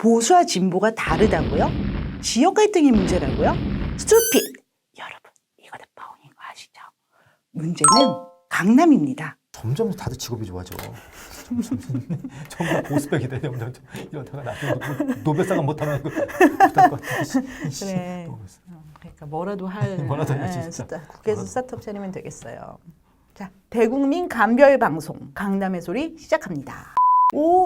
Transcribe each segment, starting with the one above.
보수와 진보가 다르다고요? 지역 갈등이 문제라고요? 스투핏! 여러분, 이거 다 뻥인 거 아시죠? 문제는 강남입니다. 점점 다들 직업이 좋아져. 정말 보수백이 돼. 이러다가 나중에 노벨상은 못하면 이거 못할 것 같아. 그래. 그러니까 뭐라도 해야지, 진짜. 국회에서 스타트업 차리면 되겠어요. 자, 대국민 감별 방송 강남의 소리 시작합니다.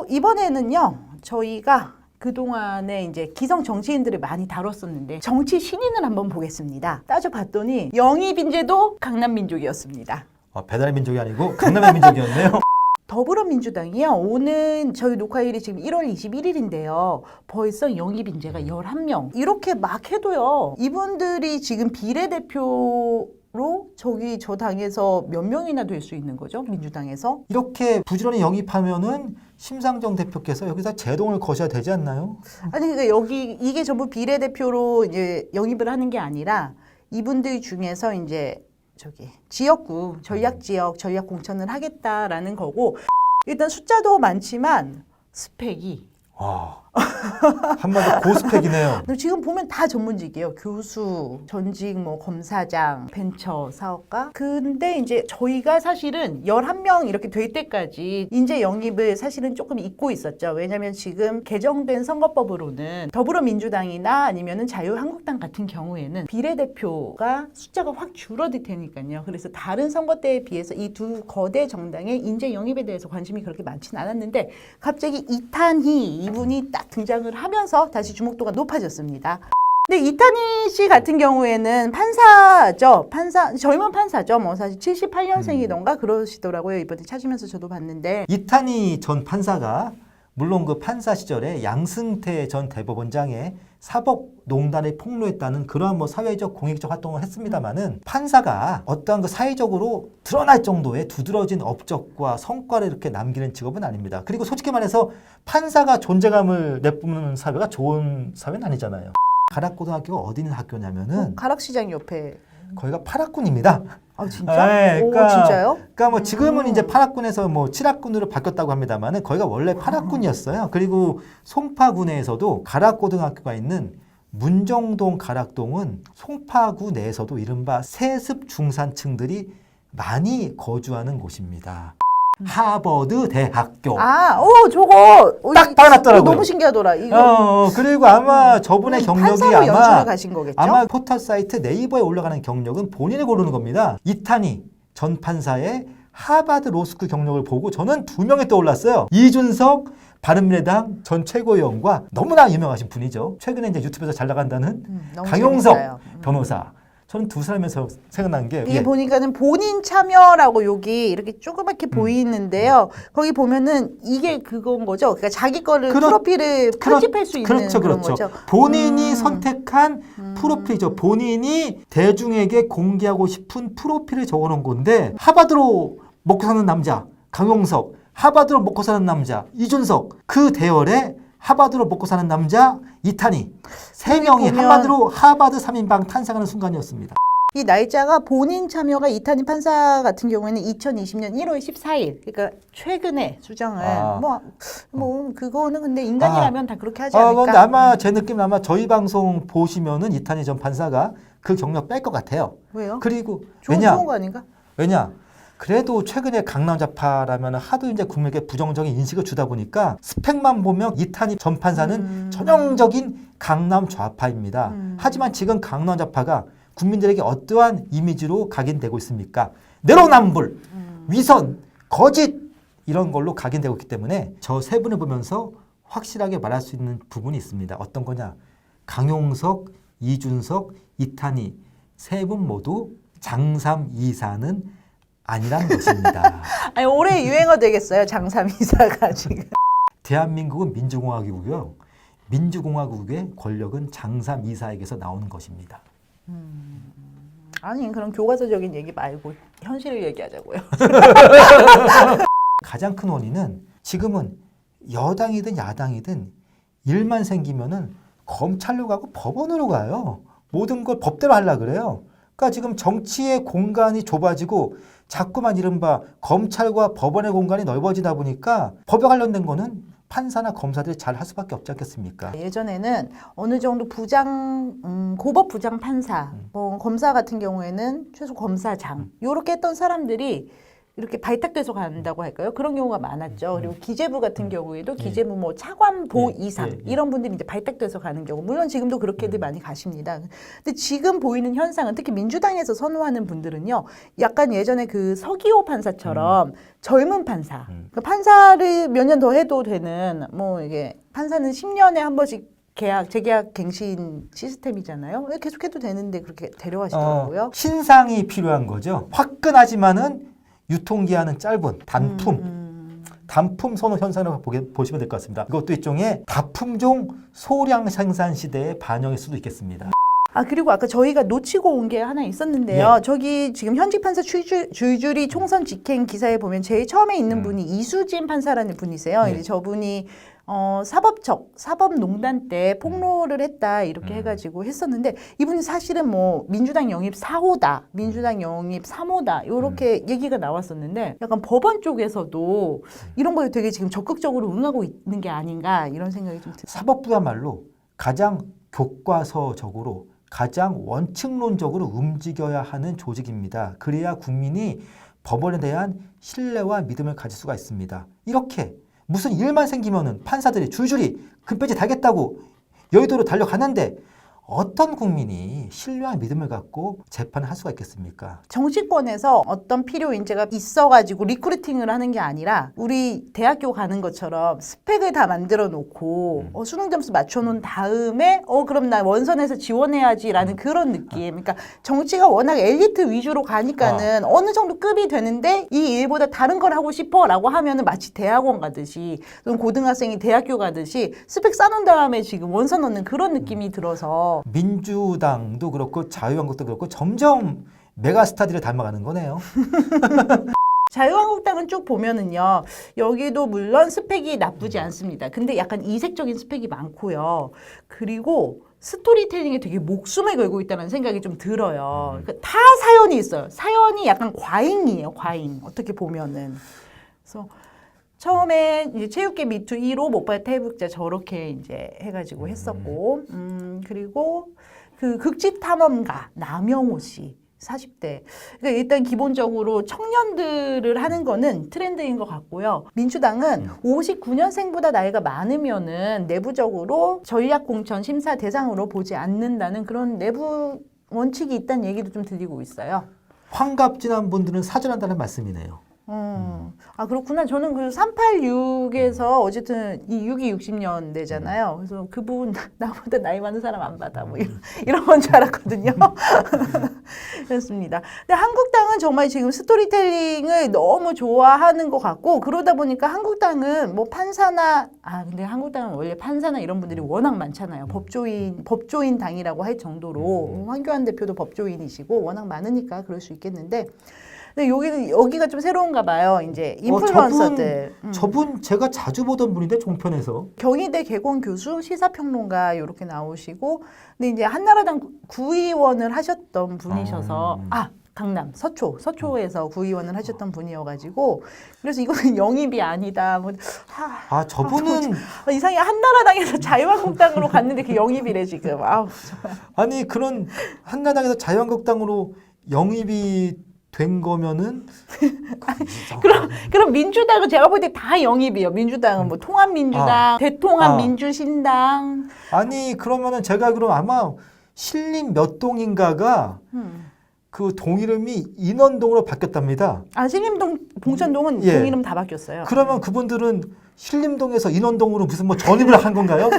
이번에는요, 저희가 그동안에 이제 기성 정치인들을 많이 다뤘었는데 정치 신인을 한번 보겠습니다. 따져봤더니 영입인재도 강남 민족이었습니다. 배달의 민족이 아니고 강남의 민족이었네요. 더불어민주당이요. 오늘 저희 녹화일이 지금 1월 21일인데요. 벌써 영입인재가 11명. 이렇게 막 해도요. 이분들이 지금 비례대표로 저 당에서 몇 명이나 될 수 있는 거죠? 민주당에서? 이렇게 부지런히 영입하면은 심상정 대표께서 여기서 제동을 거셔야 되지 않나요? 아니 그러니까 이게 전부 비례대표로 이제 영입을 하는 게 아니라 이분들 중에서 이제 지역구, 전략지역, 전략공천을 하겠다라는 거고 일단 숫자도 많지만 스펙이 한마디로 고스펙이네요. 지금 보면 다 전문직이에요. 교수, 전직 검사장, 벤처 사업가. 근데 이제 저희가 사실은 11명 이렇게 될 때까지 인재 영입을 사실은 조금 잊고 있었죠. 왜냐하면 지금 개정된 선거법으로는 더불어민주당이나 아니면은 자유한국당 같은 경우에는 비례대표가 숫자가 확 줄어들 테니까요. 그래서 다른 선거 때에 비해서 이 두 거대 정당의 인재 영입에 대해서 관심이 그렇게 많지는 않았는데 갑자기 이탄희 이분이 딱 등장을 하면서 다시 주목도가 높아졌습니다. 근데 이탄희 씨 같은 경우에는 판사죠. 젊은 판사죠. 사실 78년생이던가 그러시더라고요. 이번에 찾으면서 저도 봤는데. 이탄희 전 판사가 물론 그 판사 시절에 양승태 전 대법원장의 사법농단에 폭로했다는 그러한 사회적 공익적 활동을 했습니다마는 판사가 어떠한 사회적으로 드러날 정도의 두드러진 업적과 성과를 이렇게 남기는 직업은 아닙니다. 그리고 솔직히 말해서 판사가 존재감을 내뿜는 사회가 좋은 사회는 아니잖아요. 가락고등학교가 어디 있는 학교냐면은 가락시장 옆에. 거기가 8학군입니다. 아 진짜? 네, 진짜요? 그러니까 지금은 이제 8학군에서 7학군으로 바뀌었다고 합니다만은 거기가 원래 8학군이었어요. 그리고 송파구내에서도 가락고등학교가 있는 문정동 가락동은 송파구 내에서도 이른바 세습 중산층들이 많이 거주하는 곳입니다. 하버드 대학교. 저거 딱 박아놨더라고요. 너무 신기하더라. 이거. 그리고 아마 저분의 경력이 판사로 연수를 가신 거겠죠? 아마 포털 사이트 네이버에 올라가는 경력은 본인이 고르는 겁니다. 이탄희 전 판사의 하버드 로스쿨 경력을 보고 저는 두 명이 떠올랐어요. 이준석 바른미래당 전 최고위원과 너무나 유명하신 분이죠. 최근에 이제 유튜브에서 잘 나간다는 강용석 변호사. 저는 두 사람에서 생각난 게 이게 보니까는 본인 참여라고 여기 이렇게 조그맣게 보이는데요. 거기 보면은 이게 그건 거죠. 그러니까 자기 거를 프로필을 편집할 수 있는 그런 거죠. 본인이 선택한 프로필이죠. 본인이 대중에게 공개하고 싶은 프로필을 적어놓은 건데 하버드로 먹고 사는 남자 강용석, 하버드로 먹고 사는 남자 이준석, 그 대열에 하버드로 먹고 사는 남자 이탄희, 세 명이 한마디로 하버드 3인방 탄생하는 순간이었습니다. 이 날짜가 본인 참여가 이탄희 판사 같은 경우에는 2020년 1월 14일. 그러니까 최근에 수정을 그거는 근데 인간이라면 다 그렇게 하지 않을까? 근데 아마 제 느낌은 아마 저희 방송 보시면은 이탄희 전 판사가 그 경력 뺄 것 같아요. 왜요? 그리고 좋은 거 아닌가? 왜냐? 그래도 최근에 강남좌파라면 하도 이제 국민에게 부정적인 인식을 주다 보니까 스펙만 보면 이탄희 전 판사는 전형적인 강남 좌파입니다. 하지만 지금 강남 좌파가 국민들에게 어떠한 이미지로 각인되고 있습니까? 내로남불, 위선, 거짓 이런 걸로 각인되고 있기 때문에 저 세 분을 보면서 확실하게 말할 수 있는 부분이 있습니다. 어떤 거냐? 강용석, 이준석, 이탄희 세 분 모두 장삼 이사는 아니란 것입니다. 아니 올해 유행어 되겠어요. 장삼 이사가 지금. 대한민국은 민주공화국이고요. 민주공화국의 권력은 장삼 이사에게서 나오는 것입니다. 아니 그런 교과서적인 얘기 말고 현실을 얘기하자고요. 가장 큰 원인은 지금은 여당이든 야당이든 일만 생기면은 검찰로 가고 법원으로 가요. 모든 걸 법대로 하려고 그래요. 그러니까 지금 정치의 공간이 좁아지고 자꾸만 이른바 검찰과 법원의 공간이 넓어지다 보니까 법에 관련된 거는 판사나 검사들이 잘 할 수밖에 없지 않겠습니까? 예전에는 어느 정도 고법 부장 판사, 뭐 검사 같은 경우에는 최소 검사장 요렇게 했던 사람들이 이렇게 발탁돼서 간다고 할까요? 그런 경우가 많았죠. 그리고 기재부 같은 경우에도 기재부 뭐 차관보 이상 이런 분들이 이제 발탁돼서 가는 경우, 물론 지금도 그렇게들 많이 가십니다. 근데 지금 보이는 현상은 특히 민주당에서 선호하는 분들은요, 약간 예전에 그 서기호 판사처럼 젊은 판사, 그 판사를 몇 년 더 해도 되는 뭐 이게 판사는 10년에 한 번씩 재계약 갱신 시스템이잖아요. 계속해도 되는데 그렇게 데려가시더라고요. 신상이 필요한 거죠. 화끈하지만은 유통기한은 짧은 단품 선호 현상을 보시면 될 것 같습니다. 이것도 일종의 다품종 소량 생산 시대의 반영일 수도 있겠습니다. 그리고 아까 저희가 놓치고 온 게 하나 있었는데요. 예. 저기 지금 현직 판사 줄줄이 총선 직행 기사에 보면 제일 처음에 있는 분이 이수진 판사라는 분이세요. 예. 이제 저분이 사법농단 때 폭로를 했다 이렇게 해가지고 했었는데, 이분이 사실은 뭐 민주당 영입 4호다, 민주당 영입 3호다 이렇게 얘기가 나왔었는데, 약간 법원 쪽에서도 이런 거에 되게 지금 적극적으로 응하고 있는 게 아닌가 이런 생각이 좀 들어요. 사법부야말로 가장 교과서적으로 가장 원칙론적으로 움직여야 하는 조직입니다. 그래야 국민이 법원에 대한 신뢰와 믿음을 가질 수가 있습니다. 이렇게 무슨 일만 생기면은 판사들이 줄줄이 금배지 달겠다고 여의도로 달려가는데 어떤 국민이 신뢰와 믿음을 갖고 재판을 할 수가 있겠습니까? 정치권에서 어떤 필요 인재가 있어가지고 리크루팅을 하는 게 아니라 우리 대학교 가는 것처럼 스펙을 다 만들어 놓고 수능 점수 맞춰놓은 다음에 그럼 나 원선에서 지원해야지라는 그런 느낌. 그러니까 정치가 워낙 엘리트 위주로 가니까는 어느 정도 급이 되는데 이 일보다 다른 걸 하고 싶어라고 하면은 마치 대학원 가듯이 또는 고등학생이 대학교 가듯이 스펙 쌓은 다음에 지금 원선 넣는 그런 느낌이 들어서. 민주당도 그렇고 자유한국도 그렇고 점점 메가스타들을 닮아가는 거네요. 자유한국당은 쭉 보면은요, 여기도 물론 스펙이 나쁘지 않습니다. 근데 약간 이색적인 스펙이 많고요. 그리고 스토리텔링에 되게 목숨을 걸고 있다는 생각이 좀 들어요. 그러니까 다 사연이 있어요. 사연이 약간 과잉이에요, 과잉. 어떻게 보면은. 그래서 처음에 이제 체육계 미투 1호 못발 탈북자 저렇게 이제 해가지고 했었고, 그리고 그 극지 탐험가 남영호 씨 40대. 그러니까 일단 기본적으로 청년들을 하는 거는 트렌드인 것 같고요. 민주당은 59년생보다 나이가 많으면은 내부적으로 전략공천 심사 대상으로 보지 않는다는 그런 내부 원칙이 있다는 얘기도 좀 들리고 있어요. 환갑지난 분들은 사죄한다는 말씀이네요. 그렇구나. 저는 그 386에서 어쨌든 이 6이 60년대잖아요. 그래서 그분 나보다 나이 많은 사람 안 받아. 뭐 이런 건 줄 알았거든요. 그렇습니다. 근데 한국당은 정말 지금 스토리텔링을 너무 좋아하는 것 같고, 그러다 보니까 한국당은 뭐 판사나, 근데 한국당은 원래 판사나 이런 분들이 워낙 많잖아요. 법조인 당이라고 할 정도로. 황교안 대표도 법조인이시고 워낙 많으니까 그럴 수 있겠는데, 근데 여기가 좀 새로운가 봐요. 이제 인플루언서들. 저분 제가 자주 보던 분인데 종편에서. 경희대 개공 교수, 시사평론가 이렇게 나오시고, 근데 이제 한나라당 구의원을 하셨던 분이셔서 강남 서초에서 구의원을 하셨던 분이어가지고, 그래서 이거는 영입이 아니다. 저분은 이상하게 한나라당에서 자유한국당으로 갔는데 그 영입이래 지금. 아니 그런 한나라당에서 자유한국당으로 영입이 된 거면은 그럼 민주당은 제가 볼 때 다 영입이에요. 민주당은 뭐 통합민주당, 대통합민주신당. 아니 그러면은 제가 그럼 아마 신림 몇 동인가가 그 동 이름이 인원동으로 바뀌었답니다. 신림동, 봉천동은 동 이름 다 바뀌었어요. 그러면 그분들은 신림동에서 인원동으로 무슨 뭐 전입을 한 건가요?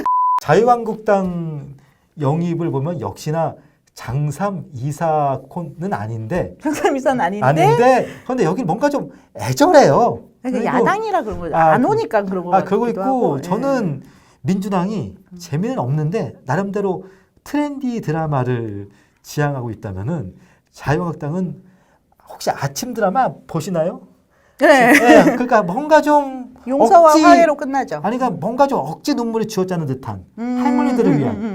자유한국당 영입을 보면 역시나 장삼 이사콘은 아닌데. 장삼 이사는 아닌데. 그런데 여기 뭔가 좀 애절해요. 그러니까 야당이라 그런 거죠. 안 오니까 그런 거. 그러고 있고 하고. 저는 민주당이 재미는 없는데 나름대로 트렌디 드라마를 지향하고 있다면은 자유한국당은 혹시 아침 드라마 보시나요? 네. 그러니까 뭔가 좀 용서와 화해로 끝나죠. 그러니까 뭔가 좀 억지 눈물이 쥐어짜는 듯한 할머니들을 위한.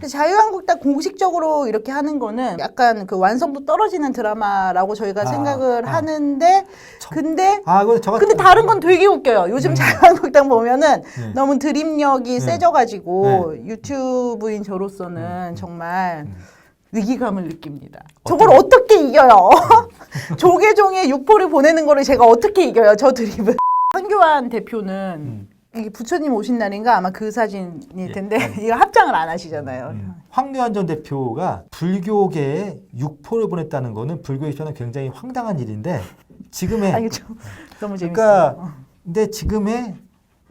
자유한국당 공식적으로 이렇게 하는 거는 약간 그 완성도 떨어지는 드라마라고 저희가 생각을 하는데 근데 근데 다른 건 되게 웃겨요. 요즘 자유한국당 보면은 너무 드립력이 세져가지고 유튜브인 저로서는 정말 위기감을 느낍니다. 저걸 어떻게 이겨요? 조계종에 육포를 보내는 거를 제가 어떻게 이겨요? 저 드립을. 황교안 대표는 이게 부처님 오신 날인가 아마 그 사진일 텐데 이거 합장을 안 하시잖아요. 황교안 전 대표가 불교계에 육포를 보냈다는 거는 불교 입장은 굉장히 황당한 일인데 지금의 아니 좀 너무 재밌어요. 그러니까 근데 지금의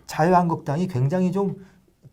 자유한국당이 굉장히 좀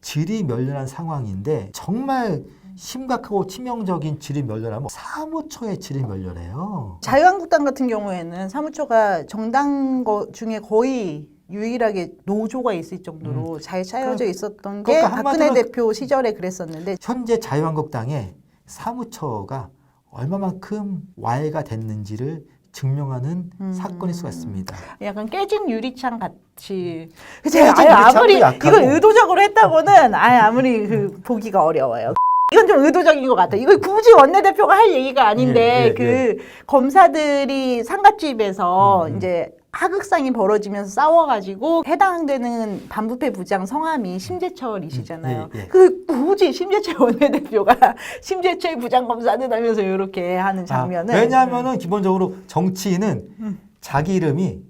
질이 멸렬한 상황인데 정말 심각하고 치명적인 질이 멸렬하면 사무처의 질이 멸렬해요. 자유한국당 같은 경우에는 사무처가 정당 중에 거의 유일하게 노조가 있을 정도로 잘 차려져 있었던 게 그러니까 박근혜 대표 시절에 그랬었는데 현재 자유한국당의 사무처가 얼마만큼 와해가 됐는지를 증명하는 사건일 수가 있습니다. 약간 깨진 유리창 같이 깨진 아무리 유리창도 이걸 약하고. 의도적으로 했다고는 아무리 그 보기가 어려워요. 이건 좀 의도적인 것 같아요. 이거 굳이 원내대표가 할 얘기가 아닌데 그 검사들이 상갓집에서 이제 하극상이 벌어지면서 싸워가지고 해당되는 반부패 부장 성함이 심재철이시잖아요. 그 굳이 심재철 원내대표가 심재철 부장검사는 하면서 이렇게 하는 장면은 왜냐하면은 기본적으로 정치인은 자기 이름이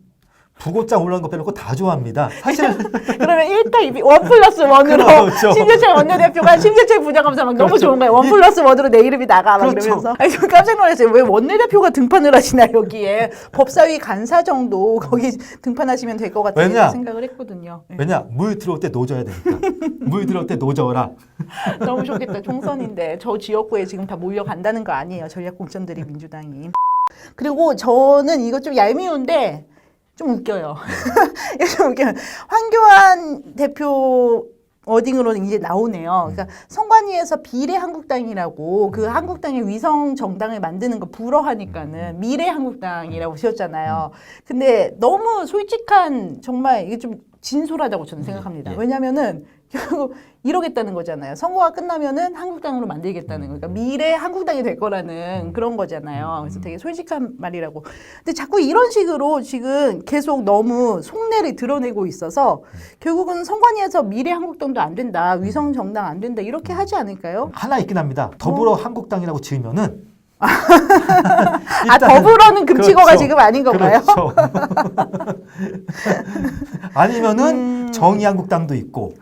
부고장 올라온 거 빼놓고 다 좋아합니다. 사실은 그러면 1타 2비 1+1으로 그렇죠. 심재철 원내대표가 심재철 부장검사 막 너무 좋은 거예요. 1+1으로 내 이름이 나가 막 그렇죠. 이러면서 아니, 저 깜짝 놀랐어요. 왜 원내대표가 등판을 하시나 여기에 법사위 간사 정도 거기 등판하시면 될 것 같다는 왜냐? 생각을 했거든요. 네. 왜냐 물 들어올 때 노져야 되니까 물 들어올 때 노져라. 너무 좋겠다. 총선인데 저 지역구에 지금 다 몰려간다는 거 아니에요. 전략공천들이 민주당이. 그리고 저는 이거 좀 얄미운데 좀 웃겨요. 이거 좀 웃겨요. 황교안 대표 워딩으로는 이제 나오네요. 그러니까 선관위에서 비례 한국당이라고 그 한국당의 위성 정당을 만드는 거 불허하니까는 미래 한국당이라고 지었잖아요. 근데 너무 솔직한 정말 이게 좀 진솔하다고 저는 생각합니다. 왜냐면은 결국 이러겠다는 거잖아요. 선거가 끝나면은 한국당으로 만들겠다는 거. 그러니까 미래 한국당이 될 거라는 그런 거잖아요. 그래서 되게 솔직한 말이라고. 근데 자꾸 이런 식으로 지금 계속 너무 속내를 드러내고 있어서 결국은 선관위에서 미래 한국당도 안 된다. 위성 정당 안 된다. 이렇게 하지 않을까요? 하나 있긴 합니다. 더불어 한국당이라고 지으면은 더불어는 금치고가 그렇죠. 지금 아닌 건가요? 그렇죠. 아니면은 정의한국당도 있고.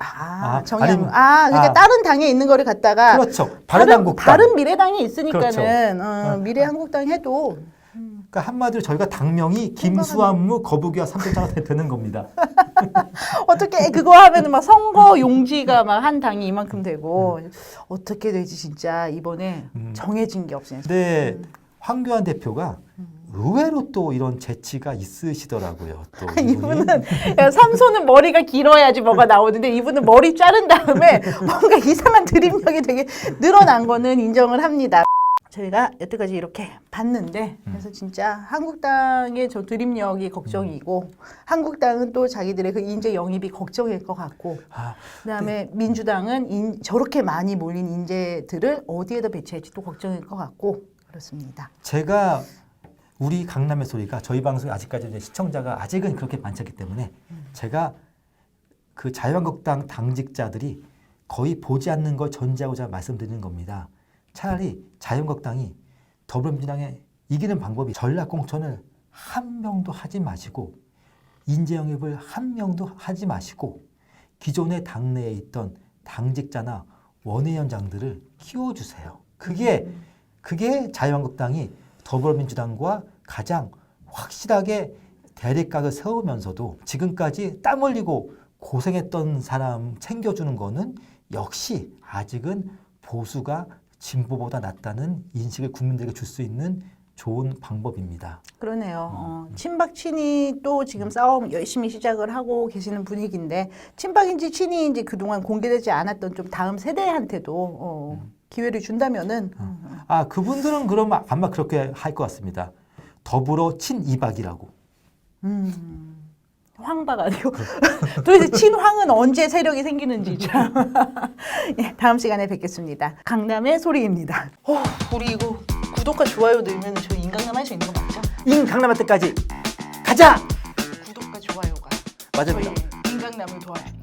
정의한국. 그러니까 다른 당에 있는 거를 갖다가 그렇죠. 바른한국당. 다른 미래당이 있으니까는 그렇죠. 미래 한국당 해도. 그러니까 한마디로 저희가 당명이 김수한무 거북이와 삼천자가 되는 겁니다. 어떻게 그거 하면은 막 선거 용지가 막 한 당이 이만큼 되고 어떻게 되지 진짜 이번에 정해진 게 없어요. 근데 황교안 대표가 의외로 또 이런 재치가 있으시더라고요. 또 이분은 삼손은 머리가 길어야지 뭐가 나오는데 이분은 머리 자른 다음에 뭔가 이상한 드립력이 되게 늘어난 거는 인정을 합니다. 저희가 여태까지 이렇게 봤는데 그래서 진짜 한국당의 저 드립력이 걱정이고 한국당은 또 자기들의 그 인재 영입이 걱정일 것 같고 그다음에 민주당은 저렇게 많이 몰린 인재들을 어디에다 배치할지 또 걱정일 것 같고 그렇습니다. 제가 우리 강남의 소리가 저희 방송이 아직까지 이제 시청자가 아직은 그렇게 많지 않기 때문에 제가 그 자유한국당 당직자들이 거의 보지 않는 걸 전제하고자 말씀드리는 겁니다. 차라리 자유한국당이 더불어민주당에 이기는 방법이 전략공천을 한 명도 하지 마시고 인재 영입을 한 명도 하지 마시고 기존의 당내에 있던 당직자나 원외위원장들을 키워주세요. 그게 자유한국당이 더불어민주당과 가장 확실하게 대립각을 세우면서도 지금까지 땀 흘리고 고생했던 사람 챙겨주는 거는 역시 아직은 보수가 진보보다 낫다는 인식을 국민들에게 줄 수 있는 좋은 방법입니다. 그러네요. 친박 친이 또 지금 싸움 열심히 시작을 하고 계시는 분위기인데 친박인지 친이인지 그동안 공개되지 않았던 좀 다음 세대한테도 기회를 준다면은 그분들은 그럼 아마 그렇게 할 것 같습니다. 더불어 친이박이라고. 황바가 아니고 도대체 친황은 언제 세력이 생기는지 참. 예, 다음 시간에 뵙겠습니다. 강남의 소리입니다. 우리 이거 구독과 좋아요 누르면 저 인강남 할 수 있는 거 맞죠? 인강남할 때까지 가자. 구독과 좋아요가 맞습니다. 저희 인강남을 도와요.